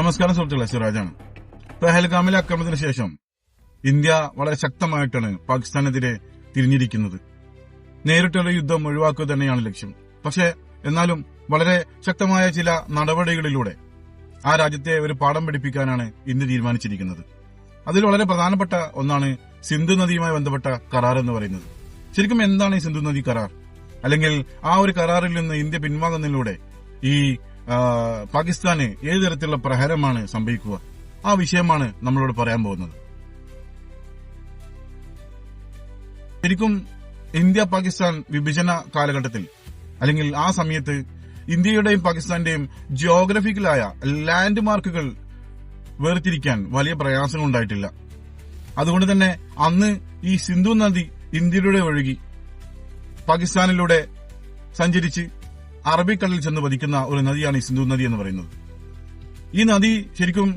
നമസ്കാരം സുഹൃത്തുക്കളെ, സിറാജാണ്. പെഹൽഗാമിലെ ആക്രമണത്തിന് ശേഷം ഇന്ത്യ വളരെ ശക്തമായിട്ടാണ് പാകിസ്ഥാനെതിരെ തിരിഞ്ഞിരിക്കുന്നത്. നേരിട്ടുള്ള യുദ്ധം ഒഴിവാക്കുക തന്നെയാണ് ലക്ഷ്യം. പക്ഷേ എന്നാലും വളരെ ശക്തമായ ചില നടപടികളിലൂടെ ആ രാജ്യത്തെ ഒരു പാഠം പഠിപ്പിക്കാനാണ് ഇന്ത്യ തീരുമാനിച്ചിരിക്കുന്നത്. അതിൽ വളരെ പ്രധാനപ്പെട്ട ഒന്നാണ് സിന്ധു നദിയുമായി ബന്ധപ്പെട്ട കരാർ എന്ന് പറയുന്നത്. ശരിക്കും എന്താണ് ഈ സിന്ധു നദി കരാർ? അല്ലെങ്കിൽ ആ ഒരു കരാറിൽ നിന്ന് ഇന്ത്യ പിൻവാങ്ങുന്നതിലൂടെ ഈ പാകിസ്ഥാന് ഏത് തരത്തിലുള്ള പ്രഹരമാണ് സംഭവിക്കുക? ആ വിഷയമാണ് നമ്മളോട് പറയാൻ പോകുന്നത്. ശരിക്കും ഇന്ത്യ പാകിസ്ഥാൻ വിഭജന കാലഘട്ടത്തിൽ അല്ലെങ്കിൽ ആ സമയത്ത് ഇന്ത്യയുടെയും പാകിസ്ഥാന്റെയും ജിയോഗ്രഫിക്കലായ ലാൻഡ് മാർക്കുകൾ വേർതിരിക്കാൻ വലിയ പ്രയാസങ്ങൾ ഉണ്ടായിട്ടില്ല. അതുകൊണ്ട് തന്നെ അന്ന് ഈ സിന്ധു നദി ഇന്ത്യയിലൂടെ ഒഴുകി പാകിസ്ഥാനിലൂടെ സഞ്ചരിച്ച് അറബിക്കടലിൽ ചെന്ന് പതിക്കുന്ന ഒരു നദിയാണ് ഈ സിന്ധു നദി എന്ന് പറയുന്നത്. ഈ നദി ശരിക്കും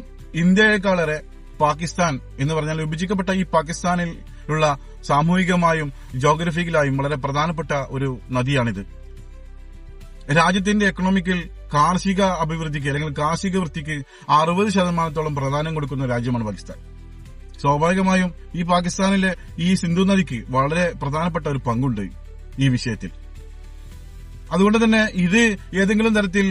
ഇന്ത്യയെക്കാളേറെ പാകിസ്ഥാൻ എന്ന് പറഞ്ഞാൽ വിഭജിക്കപ്പെട്ട ഈ പാകിസ്ഥാനിലുള്ള സാമൂഹികമായും ജോഗ്രഫിക്കലായും വളരെ പ്രധാനപ്പെട്ട ഒരു നദിയാണിത്. രാജ്യത്തിന്റെ എക്കണോമിക്കൽ കാർഷിക അഭിവൃദ്ധിക്ക് അല്ലെങ്കിൽ കാർഷിക വൃത്തിക്ക് 60% പ്രാധാന്യം കൊടുക്കുന്ന രാജ്യമാണ് പാകിസ്ഥാൻ. സ്വാഭാവികമായും ഈ പാകിസ്ഥാനിലെ ഈ സിന്ധു നദിക്ക് വളരെ പ്രധാനപ്പെട്ട ഒരു പങ്കുണ്ട് ഈ വിഷയത്തിൽ. അതുകൊണ്ട് തന്നെ ഇത് ഏതെങ്കിലും തരത്തിൽ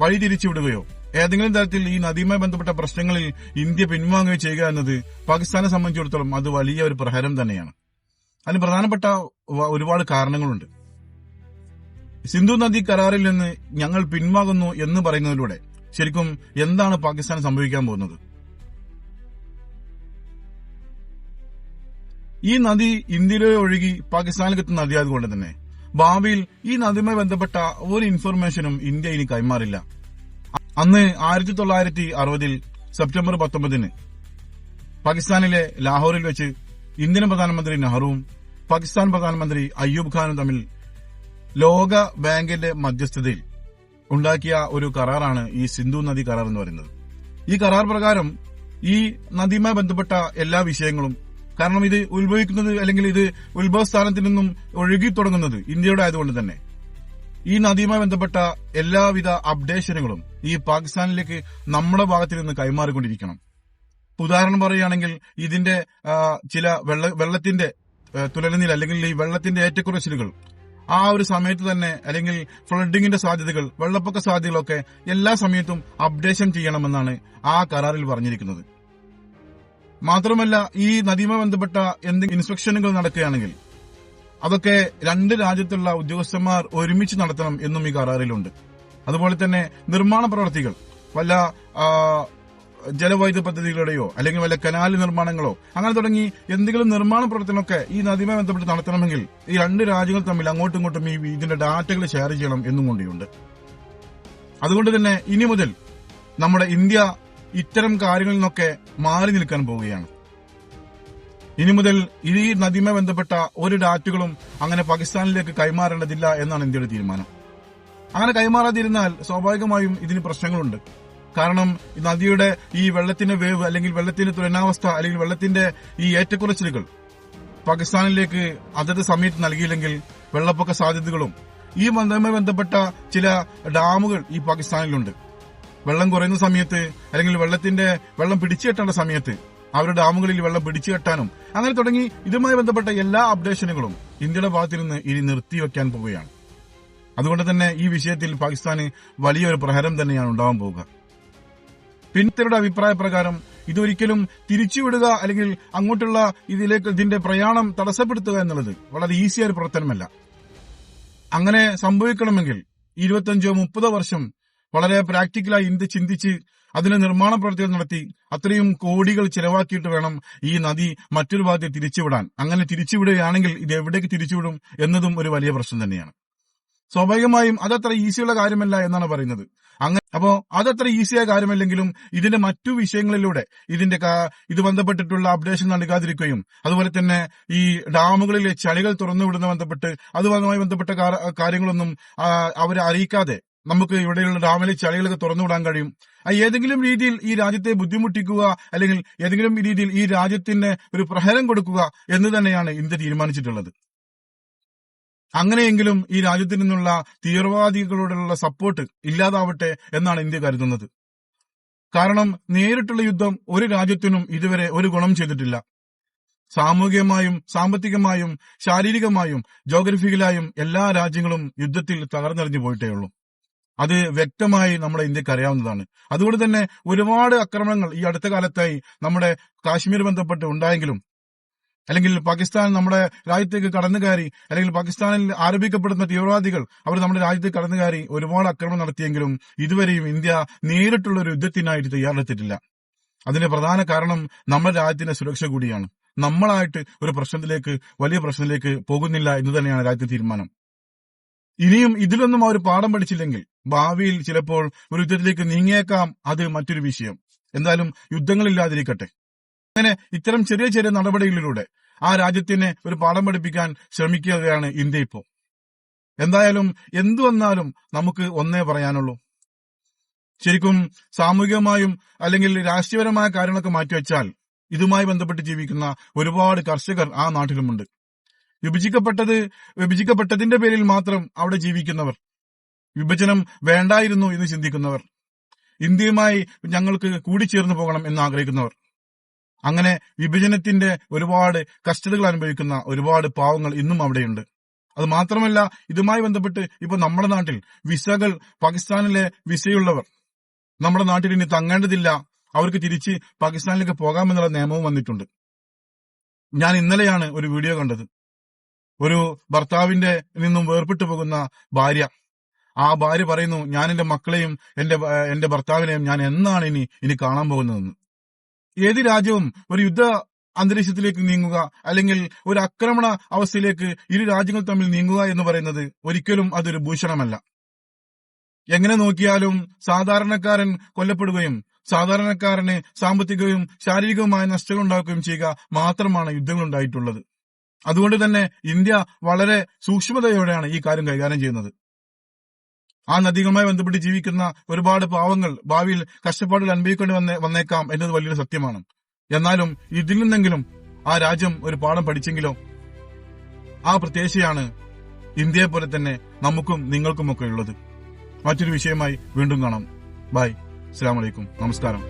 വഴിതിരിച്ചുവിടുകയോ ഏതെങ്കിലും തരത്തിൽ ഈ നദിയുമായി ബന്ധപ്പെട്ട പ്രശ്നങ്ങളിൽ ഇന്ത്യ പിൻവാങ്ങുകയോ ചെയ്യുക എന്നത് പാകിസ്ഥാനെ സംബന്ധിച്ചിടത്തോളം അത് വലിയ ഒരു പ്രഹരം തന്നെയാണ്. അതിന് പ്രധാനപ്പെട്ട ഒരുപാട് കാരണങ്ങളുണ്ട്. സിന്ധു നദി കരാറിൽ നിന്ന് ഞങ്ങൾ പിൻവാങ്ങുന്നു എന്ന് പറയുന്നതിലൂടെ ശരിക്കും എന്താണ് പാകിസ്ഥാൻ സംഭവിക്കാൻ പോകുന്നത്? ഈ നദി ഇന്ത്യയിലെ ഒഴുകി പാകിസ്ഥാനിലേക്ക് എത്തുന്ന നദിയായതുകൊണ്ട് തന്നെ ഭാവിയിൽ ഈ നദിയുമായി ബന്ധപ്പെട്ട ഒരു ഇൻഫർമേഷനും ഇന്ത്യ ഇനി കൈമാറില്ല. അന്ന് 1960 സെപ്റ്റംബർ 19 പാകിസ്ഥാനിലെ ലാഹോറിൽ വെച്ച് ഇന്ത്യൻ പ്രധാനമന്ത്രി നെഹ്റുവും പാകിസ്ഥാൻ പ്രധാനമന്ത്രി അയ്യൂബ് ഖാനും തമ്മിൽ ലോക ബാങ്കിന്റെ മധ്യസ്ഥതയിൽ ഉണ്ടാക്കിയ ഒരു കരാറാണ് ഈ സിന്ധു നദി കരാർ എന്ന് പറയുന്നത്. ഈ കരാർ പ്രകാരം ഈ നദിയുമായി ബന്ധപ്പെട്ട എല്ലാ വിഷയങ്ങളും, കാരണം ഇത് ഉത്ഭവിക്കുന്നത് അല്ലെങ്കിൽ ഇത് ഉത്ഭവസ്ഥാനത്തിൽ നിന്നും ഒഴുകി തുടങ്ങുന്നത് ഇന്ത്യയുടെ ആയതുകൊണ്ട് തന്നെ ഈ നദിയുമായി ബന്ധപ്പെട്ട എല്ലാവിധ അപ്ഡേഷനുകളും ഈ പാകിസ്ഥാനിലേക്ക് നമ്മുടെ ഭാഗത്തിൽ നിന്ന് കൈമാറിക്കൊണ്ടിരിക്കണം. ഉദാഹരണം പറയുകയാണെങ്കിൽ ഇതിന്റെ ചില വെള്ളത്തിന്റെ തുലനില അല്ലെങ്കിൽ ഈ വെള്ളത്തിന്റെ ഏറ്റക്കുറച്ചിലുകൾ ആ ഒരു സമയത്ത് തന്നെ, അല്ലെങ്കിൽ ഫ്ലഡിങ്ങിന്റെ സാധ്യതകൾ, വെള്ളപ്പൊക്ക സാധ്യതകളൊക്കെ എല്ലാ സമയത്തും അപ്ഡേഷൻ ചെയ്യണമെന്നാണ് ആ കരാറിൽ പറഞ്ഞിരിക്കുന്നത്. മാത്രമല്ല ഈ നദിയുമായി ബന്ധപ്പെട്ട എന്തെങ്കിലും ഇൻസ്പെക്ഷനുകൾ നടക്കുകയാണെങ്കിൽ അതൊക്കെ രണ്ട് രാജ്യത്തുള്ള ഉദ്യോഗസ്ഥന്മാർ ഒരുമിച്ച് നടത്തണം എന്നും ഈ കരാറിലുണ്ട്. അതുപോലെ തന്നെ നിർമ്മാണ പ്രവർത്തികൾ വല്ല ജലവൈദ്യുത പദ്ധതികളുടെയോ അല്ലെങ്കിൽ വല്ല കനാൽ നിർമ്മാണങ്ങളോ അങ്ങനെ തുടങ്ങി എന്തെങ്കിലും നിർമ്മാണ പ്രവർത്തനമൊക്കെ ഈ നദിയുമായി ബന്ധപ്പെട്ട് നടത്തണമെങ്കിൽ ഈ രണ്ട് രാജ്യങ്ങൾ തമ്മിൽ അങ്ങോട്ടും ഇങ്ങോട്ടും ഇതിന്റെ ഡാറ്റകൾ ഷെയർ ചെയ്യണം എന്നും കൊണ്ടുണ്ട്. അതുകൊണ്ട് തന്നെ ഇനി മുതൽ നമ്മുടെ ഇന്ത്യ ഇത്തരം കാര്യങ്ങളിൽ നിന്നൊക്കെ മാറി നിൽക്കാൻ പോവുകയാണ്. ഇനി മുതൽ ഈ നദിയുമായി ബന്ധപ്പെട്ട ഒരു ഡാറ്റകളും അങ്ങനെ പാകിസ്ഥാനിലേക്ക് കൈമാറേണ്ടതില്ല എന്നാണ് ഇന്ത്യയുടെ തീരുമാനം. അങ്ങനെ കൈമാറാതിരുന്നാൽ സ്വാഭാവികമായും ഇതിന് പ്രശ്നങ്ങളുണ്ട്. കാരണം നദിയുടെ ഈ വെള്ളത്തിന്റെ വേവ് അല്ലെങ്കിൽ വെള്ളത്തിന്റെ തുലനാവസ്ഥ അല്ലെങ്കിൽ വെള്ളത്തിന്റെ ഈ ഏറ്റക്കുറച്ചിലുകൾ പാകിസ്ഥാനിലേക്ക് അതത് സമയത്ത് നൽകിയില്ലെങ്കിൽ വെള്ളപ്പൊക്ക സാധ്യതകളും, ഈ നദിയുമായി ബന്ധപ്പെട്ട ചില ഡാമുകൾ ഈ പാകിസ്ഥാനിലുണ്ട്. വെള്ളം കുറയുന്ന സമയത്ത് അല്ലെങ്കിൽ വെള്ളം പിടിച്ചുകെട്ടേണ്ട സമയത്ത് അവരുടെ ഡാമുകളിൽ വെള്ളം പിടിച്ചുകെട്ടാനും അങ്ങനെ തുടങ്ങി ഇതുമായി ബന്ധപ്പെട്ട എല്ലാ അപ്ഡേഷനുകളും ഇന്ത്യയുടെ ഭാഗത്ത് നിന്ന് ഇനി നിർത്തിവെക്കാൻ പോവുകയാണ്. അതുകൊണ്ട് തന്നെ ഈ വിഷയത്തിൽ പാകിസ്ഥാന് വലിയൊരു പ്രഹരം തന്നെയാണ് ഉണ്ടാവാൻ പോവുക. പിന്നീട് അഭിപ്രായ പ്രകാരം ഇതൊരിക്കലും തിരിച്ചുവിടുക അല്ലെങ്കിൽ അങ്ങോട്ടുള്ള ഇതിന്റെ പ്രയാണം തടസ്സപ്പെടുത്തുക എന്നുള്ളത് വളരെ ഈസിയായ ഒരു പ്രവർത്തനമല്ല. അങ്ങനെ സംഭവിക്കണമെങ്കിൽ 25-30 വർഷം വളരെ പ്രാക്ടിക്കലായി ഇന്ത്യ ചിന്തിച്ച് അതിന് നിർമ്മാണ പ്രവർത്തികൾ നടത്തി അത്രയും കോടികൾ ചെലവാക്കിയിട്ട് വേണം ഈ നദി മറ്റൊരു ഭാഗത്ത് തിരിച്ചുവിടാൻ. അങ്ങനെ തിരിച്ചുവിടുകയാണെങ്കിൽ ഇത് എവിടേക്ക് തിരിച്ചുവിടും എന്നതും ഒരു വലിയ പ്രശ്നം തന്നെയാണ്. സ്വാഭാവികമായും അതത്ര ഈസിയുള്ള കാര്യമല്ല എന്നാണ് പറയുന്നത്. അപ്പോ അതത്ര ഈസിയായ കാര്യമല്ലെങ്കിലും ഇതിന്റെ മറ്റു വിഷയങ്ങളിലൂടെ ഇത് ബന്ധപ്പെട്ടിട്ടുള്ള അപ്ഡേഷൻ നൽകാതിരിക്കുകയും അതുപോലെ തന്നെ ഈ ഡാമുകളിലെ ചളികൾ തുറന്നുവിടുന്ന അതുമായി ബന്ധപ്പെട്ട കാര്യങ്ങളൊന്നും അവരെ അറിയിക്കാതെ നമുക്ക് ഇവിടെയുള്ള ഡാമിലെ ചളികളൊക്കെ തുറന്നുവിടാൻ കഴിയും. ഏതെങ്കിലും രീതിയിൽ ഈ രാജ്യത്തെ ബുദ്ധിമുട്ടിക്കുക അല്ലെങ്കിൽ ഏതെങ്കിലും രീതിയിൽ ഈ രാജ്യത്തിന് ഒരു പ്രഹരം കൊടുക്കുക എന്ന് തന്നെയാണ് ഇന്ത്യ തീരുമാനിച്ചിട്ടുള്ളത്. അങ്ങനെയെങ്കിലും ഈ രാജ്യത്തിൽ നിന്നുള്ള തീവ്രവാദികളോടുള്ള സപ്പോർട്ട് ഇല്ലാതാവട്ടെ എന്നാണ് ഇന്ത്യ കരുതുന്നത്. കാരണം നേരിട്ടുള്ള യുദ്ധം ഒരു രാജ്യത്തിനും ഇതുവരെ ഒരു ഗുണം ചെയ്തിട്ടില്ല. സാമൂഹികമായും സാമ്പത്തികമായും ശാരീരികമായും ജോഗ്രഫിക്കലായും എല്ലാ രാജ്യങ്ങളും യുദ്ധത്തിൽ തകർന്നറിഞ്ഞു പോയിട്ടേ ഉള്ളൂ. അത് വ്യക്തമായി നമ്മുടെ ഇന്ത്യക്ക് അറിയാവുന്നതാണ്. അതുകൊണ്ട് തന്നെ ഒരുപാട് ആക്രമണങ്ങൾ ഈ അടുത്ത കാലത്തായി നമ്മുടെ കാശ്മീർ ബന്ധപ്പെട്ട് ഉണ്ടായെങ്കിലും, അല്ലെങ്കിൽ പാകിസ്ഥാൻ നമ്മുടെ രാജ്യത്തേക്ക് കടന്നു കയറി, അല്ലെങ്കിൽ പാകിസ്ഥാനിൽ ആരോപിക്കപ്പെടുന്ന തീവ്രവാദികൾ അവർ നമ്മുടെ രാജ്യത്തേക്ക് കടന്നു കയറി ഒരുപാട് ആക്രമണം നടത്തിയെങ്കിലും ഇതുവരെയും ഇന്ത്യ നേരിട്ടുള്ള ഒരു യുദ്ധത്തിനായിട്ട് തയ്യാറെടുത്തിട്ടില്ല. അതിന് പ്രധാന കാരണം നമ്മുടെ രാജ്യത്തിന്റെ സുരക്ഷ കൂടിയാണ്. നമ്മളായിട്ട് ഒരു വലിയ പ്രശ്നത്തിലേക്ക് പോകുന്നില്ല എന്ന് തന്നെയാണ് രാജ്യത്തെ തീരുമാനം. ഇനിയും ഇതിലൊന്നും അവർ പാഠം പഠിച്ചില്ലെങ്കിൽ ഭാവിയിൽ ചിലപ്പോൾ ഒരു യുദ്ധത്തിലേക്ക് നീങ്ങിയേക്കാം. അത് മറ്റൊരു വിഷയം. എന്തായാലും യുദ്ധങ്ങളില്ലാതിരിക്കട്ടെ. അങ്ങനെ ഇത്തരം ചെറിയ ചെറിയ നടപടികളിലൂടെ ആ രാജ്യത്തിനെ ഒരു പാഠം പഠിപ്പിക്കാൻ ശ്രമിക്കുകയാണ് ഇന്ത്യ ഇപ്പോൾ. എന്തായാലും എന്തു വന്നാലും നമുക്ക് ഒന്നേ പറയാനുള്ളൂ. ശരിക്കും സാമൂഹികമായും അല്ലെങ്കിൽ രാഷ്ട്രീയപരമായ കാര്യങ്ങളൊക്കെ മാറ്റിവെച്ചാൽ ഇതുമായി ബന്ധപ്പെട്ട് ജീവിക്കുന്ന ഒരുപാട് കർഷകർ ആ നാട്ടിലുമുണ്ട്. വിഭജിക്കപ്പെട്ടതിന്റെ പേരിൽ മാത്രം അവിടെ ജീവിക്കുന്നവർ, വിഭജനം വേണ്ടായിരുന്നു എന്ന് ചിന്തിക്കുന്നവർ, ഇന്ത്യയുമായി ഞങ്ങൾക്ക് കൂടിച്ചേർന്ന് പോകണം എന്ന് ആഗ്രഹിക്കുന്നവർ, അങ്ങനെ വിഭജനത്തിന്റെ ഒരുപാട് കഷ്ടതകൾ അനുഭവിക്കുന്ന ഒരുപാട് പാവങ്ങൾ ഇന്നും അവിടെയുണ്ട്. അത് മാത്രമല്ല, ഇതുമായി ബന്ധപ്പെട്ട് ഇപ്പൊ നമ്മുടെ നാട്ടിൽ വിസകൾ, പാകിസ്ഥാനിലെ വിസയുള്ളവർ നമ്മുടെ നാട്ടിൽ ഇനി തങ്ങേണ്ടതില്ല, അവർക്ക് തിരിച്ച് പാകിസ്ഥാനിലേക്ക് പോകാമെന്നുള്ള നിയമവും വന്നിട്ടുണ്ട്. ഞാൻ ഇന്നലെയാണ് ഒരു വീഡിയോ കണ്ടത്. ഒരു ഭർത്താവിന്റെ നിന്നും വേർപെട്ടു പോകുന്ന ഭാര്യ, ആ ഭാര്യ പറയുന്നു, ഞാൻ എന്റെ മക്കളെയും എന്റെ ഭർത്താവിനെയും ഞാൻ എന്നാണ് ഇനി കാണാൻ പോകുന്നതെന്ന്. ഏത് രാജ്യവും ഒരു യുദ്ധ അന്തരീക്ഷത്തിലേക്ക് നീങ്ങുക, അല്ലെങ്കിൽ ഒരു ആക്രമണ അവസ്ഥയിലേക്ക് ഇരു രാജ്യങ്ങൾ തമ്മിൽ നീങ്ങുക എന്ന് പറയുന്നത് ഒരിക്കലും അതൊരു ഭൂഷണമല്ല. എങ്ങനെ നോക്കിയാലും സാധാരണക്കാരൻ കൊല്ലപ്പെടുകയും സാധാരണക്കാരന് സാമ്പത്തികവും ശാരീരികവുമായ നഷ്ടങ്ങൾ ഉണ്ടാക്കുകയും ചെയ്യുക മാത്രമാണ് യുദ്ധങ്ങൾ ഉണ്ടായിട്ടുള്ളത്. അതുകൊണ്ട് തന്നെ ഇന്ത്യ വളരെ സൂക്ഷ്മതയോടെയാണ് ഈ കാര്യം കൈകാര്യം ചെയ്യുന്നത്. ആ നദികളുമായി ബന്ധപ്പെട്ട് ജീവിക്കുന്ന ഒരുപാട് പാവങ്ങൾ ഭാവിയിൽ കഷ്ടപ്പാടുകൾ അനുഭവിക്കേണ്ടി വന്നേക്കാം എന്നത് വലിയൊരു സത്യമാണ്. എന്നാലും ഇതിൽ നിന്നെങ്കിലും ആ രാജ്യം ഒരു പാഠം പഠിച്ചെങ്കിലോ. ആ പ്രത്യാശയാണ് ഇന്ത്യയെ പോലെ തന്നെ നമുക്കും നിങ്ങൾക്കുമൊക്കെ ഉള്ളത്. മറ്റൊരു വിഷയമായി വീണ്ടും കാണാം. ബൈ. അസ്സലാമു അലൈക്കും. നമസ്കാരം.